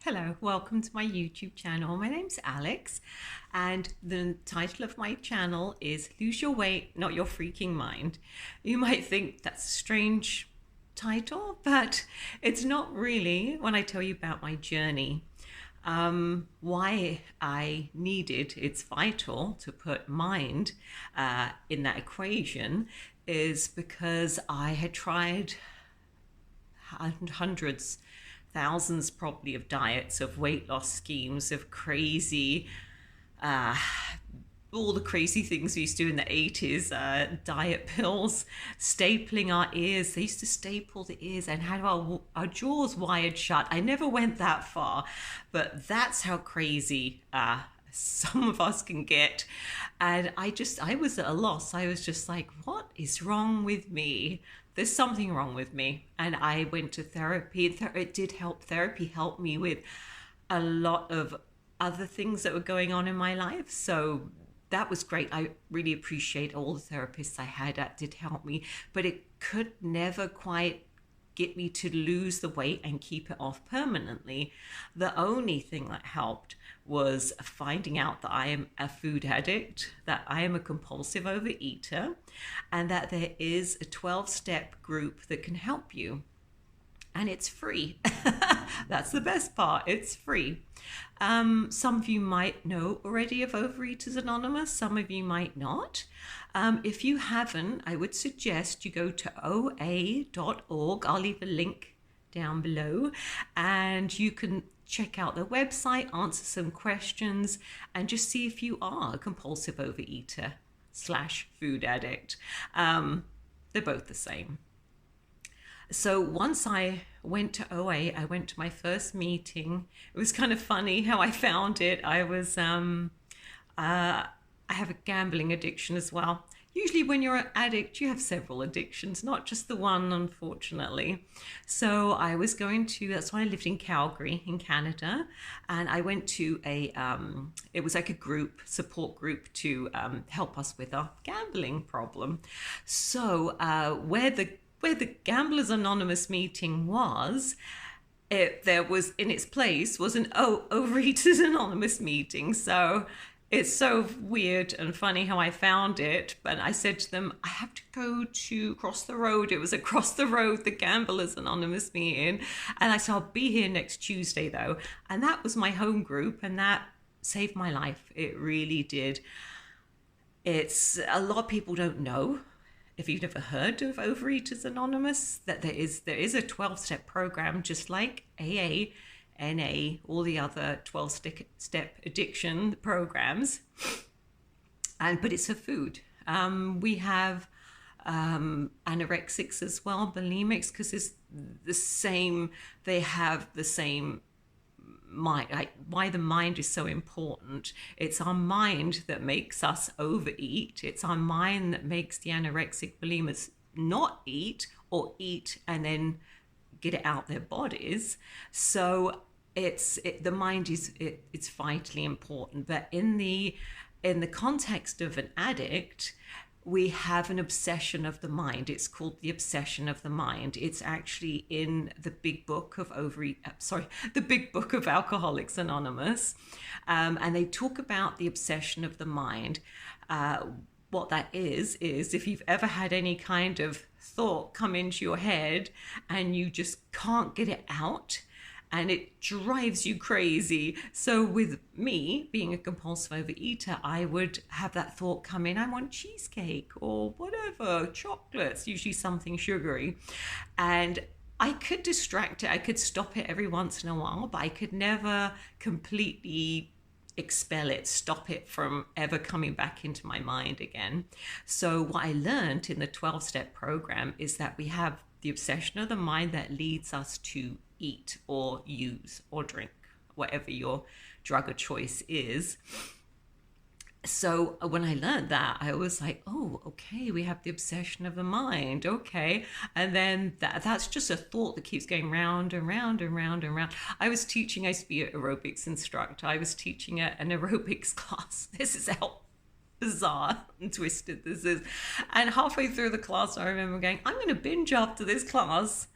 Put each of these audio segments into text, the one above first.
Hello, welcome to my YouTube channel. My name's Alex, and the title of my channel is Lose Your Weight, Not Your Freaking Mind. You might think that's a strange title, but it's not really when I tell you about my journey. Why I needed, it's vital to put mind in that equation, is because I had tried hundreds, thousands probably of diets, of weight loss schemes, of crazy, uh, all the crazy things we used to do in the 80s, diet pills, stapling our ears. They used to staple the ears and had our jaws wired shut. I never went that far, but that's how crazy some of us can get. And I was at a loss. I was just like, what is wrong with me? There's something wrong with me. And I went to therapy. It did help. Therapy helped me with a lot of other things that were going on in my life. So that was great. I really appreciate all the therapists I had that did help me, but it could never quite get me to lose the weight and keep it off permanently. The only thing that helped was finding out that I am a food addict, that I am a compulsive overeater, and that there is a 12-step group that can help you. And it's free. That's the best part. It's free. Some of you might know already of Overeaters Anonymous. Some of you might not. If you haven't, I would suggest you go to oa.org. I'll leave a link down below, and you can check out their website, answer some questions, and just see if you are a compulsive overeater / food addict. They're both the same. So once I went to OA, I went to my first meeting. It was kind of funny how I found it. I have a gambling addiction as well. Usually when you're an addict, you have several addictions, not just the one, unfortunately. So I was that's why I lived in Calgary in Canada. And I went to it was like a support group to help us with our gambling problem. So where the Gamblers Anonymous meeting was, there was in its place was an Overeaters Anonymous meeting. So it's so weird and funny how I found it. But I said to them, I have to go to across the road. It was across the road, the Gamblers Anonymous meeting. And I said, I'll be here next Tuesday though. And that was my home group, and that saved my life. It really did. It's a lot of people don't know, if you've never heard of Overeaters Anonymous, that there is a 12-step program, just like AA, NA, all the other 12-step addiction programs, but it's for food. We have anorexics as well, bulimics, because it's the same. They have the same mind. Like, why the mind is so important. It's our mind that makes us overeat. It's our mind that makes the anorexic bulimics not eat, or eat and then get it out their bodies. So the mind is it's vitally important. But in the context of an addict, we have an obsession of the mind. It's called the obsession of the mind. It's actually in the big book of the big book of Alcoholics Anonymous. And they talk about the obsession of the mind. What that is if you've ever had any kind of thought come into your head and you just can't get it out, and it drives you crazy. So with me being a compulsive overeater, I would have that thought come in, I want cheesecake or whatever, chocolates, usually something sugary. And I could distract it. I could stop it every once in a while, but I could never completely expel it, stop it from ever coming back into my mind again. So what I learned in the 12-step program is that we have the obsession of the mind that leads us to eat or use or drink, whatever your drug of choice is. So when I learned that, I was like, oh, okay, we have the obsession of the mind. Okay. And then that's just a thought that keeps going round and round and round and round. I used to be an aerobics instructor. I was teaching an aerobics class. This is how bizarre and twisted this is. And halfway through the class, I remember going, I'm going to binge after this class.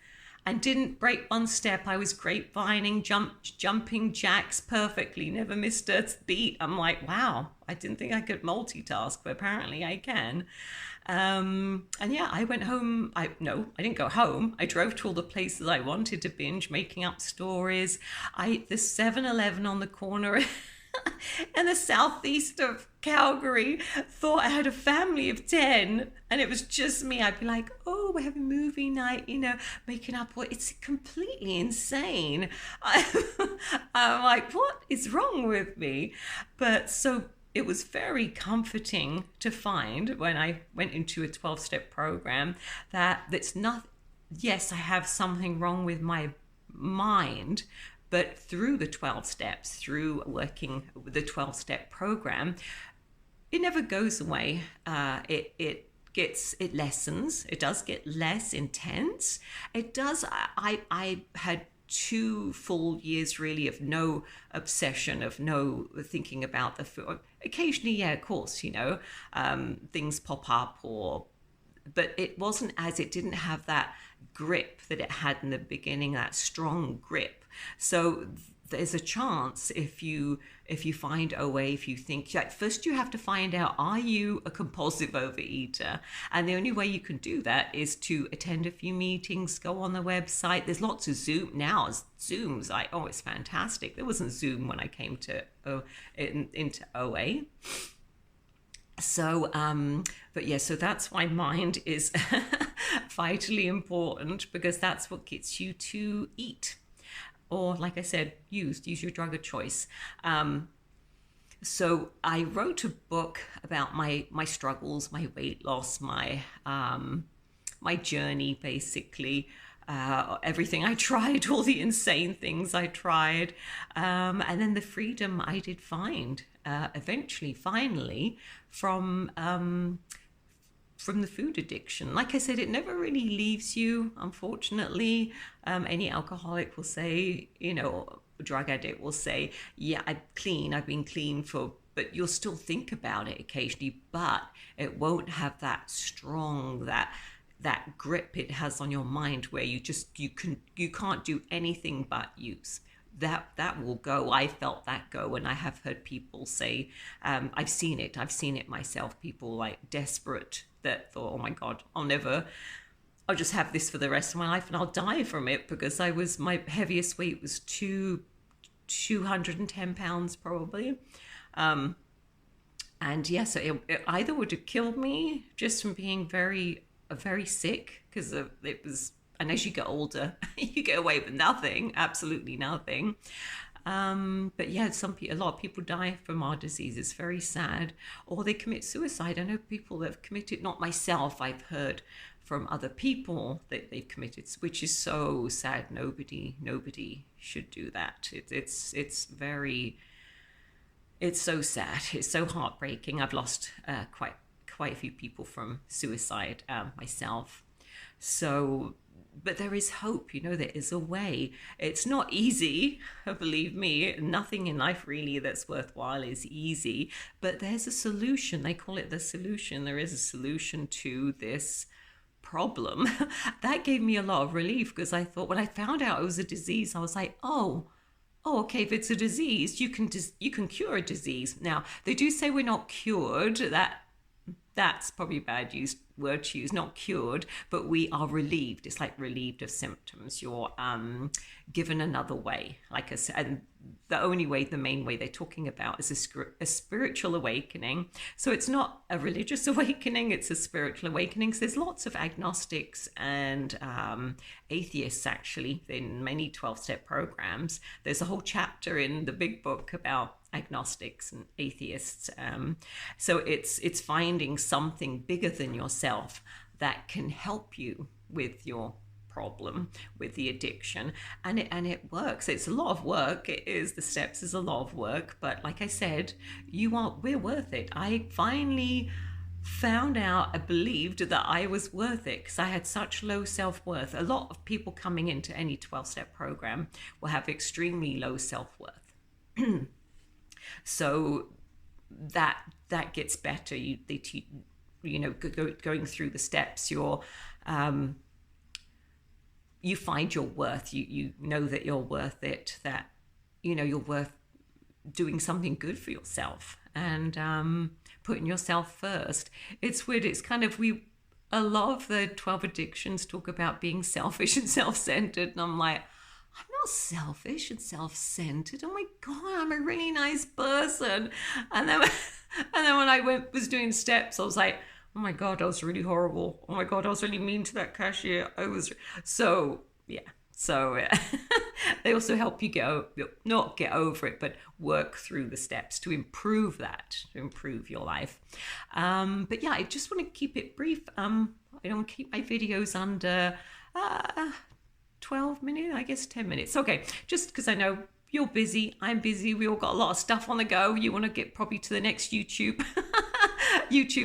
and didn't break one step. I was grapevining, jumping jacks perfectly, never missed a beat. I'm like, wow, I didn't think I could multitask, but apparently I can. And yeah, I went home. I didn't go home. I drove to all the places I wanted to binge, making up stories. The 7-Eleven on the corner in the southeast of Calgary thought I had a family of 10 and it was just me. I'd be like, oh, we're having movie night, making up. What? It's completely insane. I'm like, what is wrong with me? But so it was very comforting to find when I went into a 12-step program that that's not, yes, I have something wrong with my mind, but through the 12 steps, through working with the 12-step program, it never goes away. It lessens. It does get less intense. It does. I had 2 full years really of no obsession, of no thinking about the food. Occasionally, yeah, of course, things pop up, but it didn't have that grip that it had in the beginning, that strong grip. So there's a chance if you find OA, if you think, like, first you have to find out, are you a compulsive overeater? And the only way you can do that is to attend a few meetings, go on the website. There's lots of Zooms. It's fantastic. There wasn't Zoom when I came to into OA. So, but yeah, so that's why mind is vitally important, because that's what gets you to eat. Or, like I said, use your drug of choice. So I wrote a book about my struggles, my weight loss, my journey, basically. Everything I tried, all the insane things I tried, and then the freedom I did find eventually, finally, from the food addiction. Like I said, it never really leaves you, unfortunately. Any alcoholic will say, drug addict will say, yeah, I've been clean but you'll still think about it occasionally, but it won't have that strong, that grip it has on your mind where you can't do anything but use. That will go. I felt that go, and I have heard people say, I've seen it myself, people like desperate that thought, oh my God, I'll just have this for the rest of my life and I'll die from it, because my heaviest weight was 210 pounds probably. And yeah, so it either would have killed me just from being very, very sick, because it was, and as you get older, you get away with nothing, absolutely nothing. But yeah, a lot of people die from our disease. It's very sad. Or they commit suicide. I know people that have committed, not myself, I've heard from other people that they've committed, which is so sad. Nobody should do that. It's so sad. It's so heartbreaking. I've lost quite a few people from suicide myself. So, but there is hope, there is a way. It's not easy, believe me. Nothing in life really that's worthwhile is easy, but there's a solution. They call it the solution. There is a solution to this problem. That gave me a lot of relief, because I thought, when I found out it was a disease, I was like, oh, okay, if it's a disease, you can cure a disease. Now, they do say we're not cured. That's probably a bad word to use, not cured, but we are relieved. It's like relieved of symptoms. You're given another way. Like I said, and the main way they're talking about is a spiritual awakening. So it's not a religious awakening, it's a spiritual awakening. So there's lots of agnostics and atheists, actually, in many 12-step programs. There's a whole chapter in the big book about agnostics and atheists. So it's finding something bigger than yourself that can help you with your problem, with the addiction, and it works. It's a lot of work. The steps is a lot of work, but like I said, we're worth it. I finally found out, I believed that I was worth it, because I had such low self-worth. A lot of people coming into any 12-step program will have extremely low self-worth. So that gets better. They teach, going through the steps. you find your worth. You know that you're worth it, that you're worth doing something good for yourself, and putting yourself first. It's weird. It's kind of, a lot of the 12 addictions talk about being selfish and self-centered, and I'm like, I'm not selfish and self-centered. Oh my God, I'm a really nice person. And then when I was doing steps, I was like, oh my God, I was really horrible. Oh my God, I was really mean to that cashier. So yeah. So they also help you not get over it, but work through the steps to improve to improve your life. But yeah, I just want to keep it brief. I don't keep my videos under 12 minutes, I guess 10 minutes. Okay, just because I know you're busy, I'm busy, we all got a lot of stuff on the go. You want to get probably to the next YouTube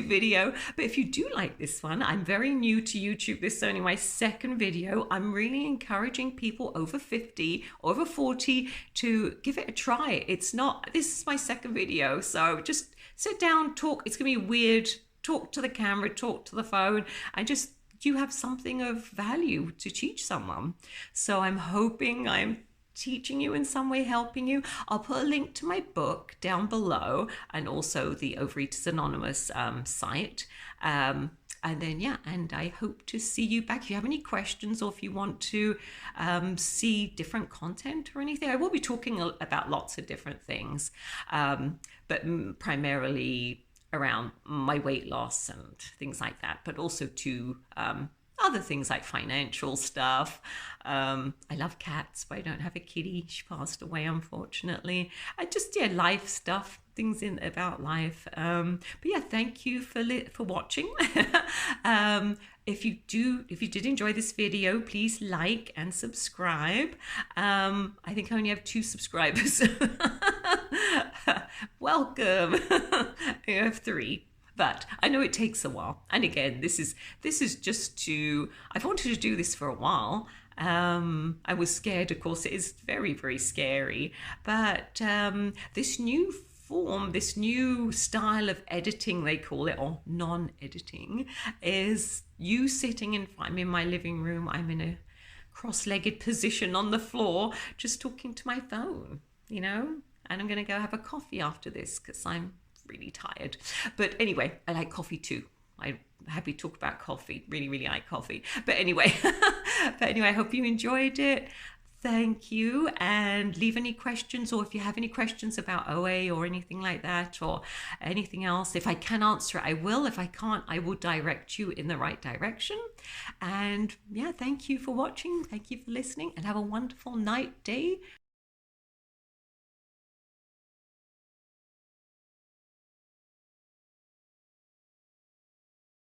video. But if you do like this one, I'm very new to YouTube. This is only my second video. I'm really encouraging people over 50, over 40 to give it a try. This is my second video. So just sit down, talk. It's going to be weird. Talk to the camera, talk to the phone, and just you have something of value to teach someone. So I'm hoping I'm teaching you in some way, helping you. I'll put a link to my book down below, and also the Overeaters Anonymous site. And then, and I hope to see you back. If you have any questions, or if you want to see different content or anything, I will be talking about lots of different things, but primarily around my weight loss and things like that, but also to other things like financial stuff. I love cats, but I don't have a kitty. She passed away, unfortunately. I just, life stuff, things about life. But yeah, thank you for watching. If you did enjoy this video, please like and subscribe. I think I only have 2 subscribers. Welcome. I have 3. But I know it takes a while. And again, this is just I've wanted to do this for a while. I was scared, of course. It is very, very scary. But this new form, this new style of editing, they call it, or non-editing, is you sitting I'm in my living room. I'm in a cross-legged position on the floor, just talking to my phone, and I'm going to go have a coffee after this because I'm really tired. But anyway, I like coffee too. I'm happy to talk about coffee. Really, really like coffee. But anyway, I hope you enjoyed it. Thank you. And leave any questions, or if you have any questions about OA or anything like that, or anything else, if I can answer it, I will. If I can't, I will direct you in the right direction. And thank you for watching. Thank you for listening, and have a wonderful night, day,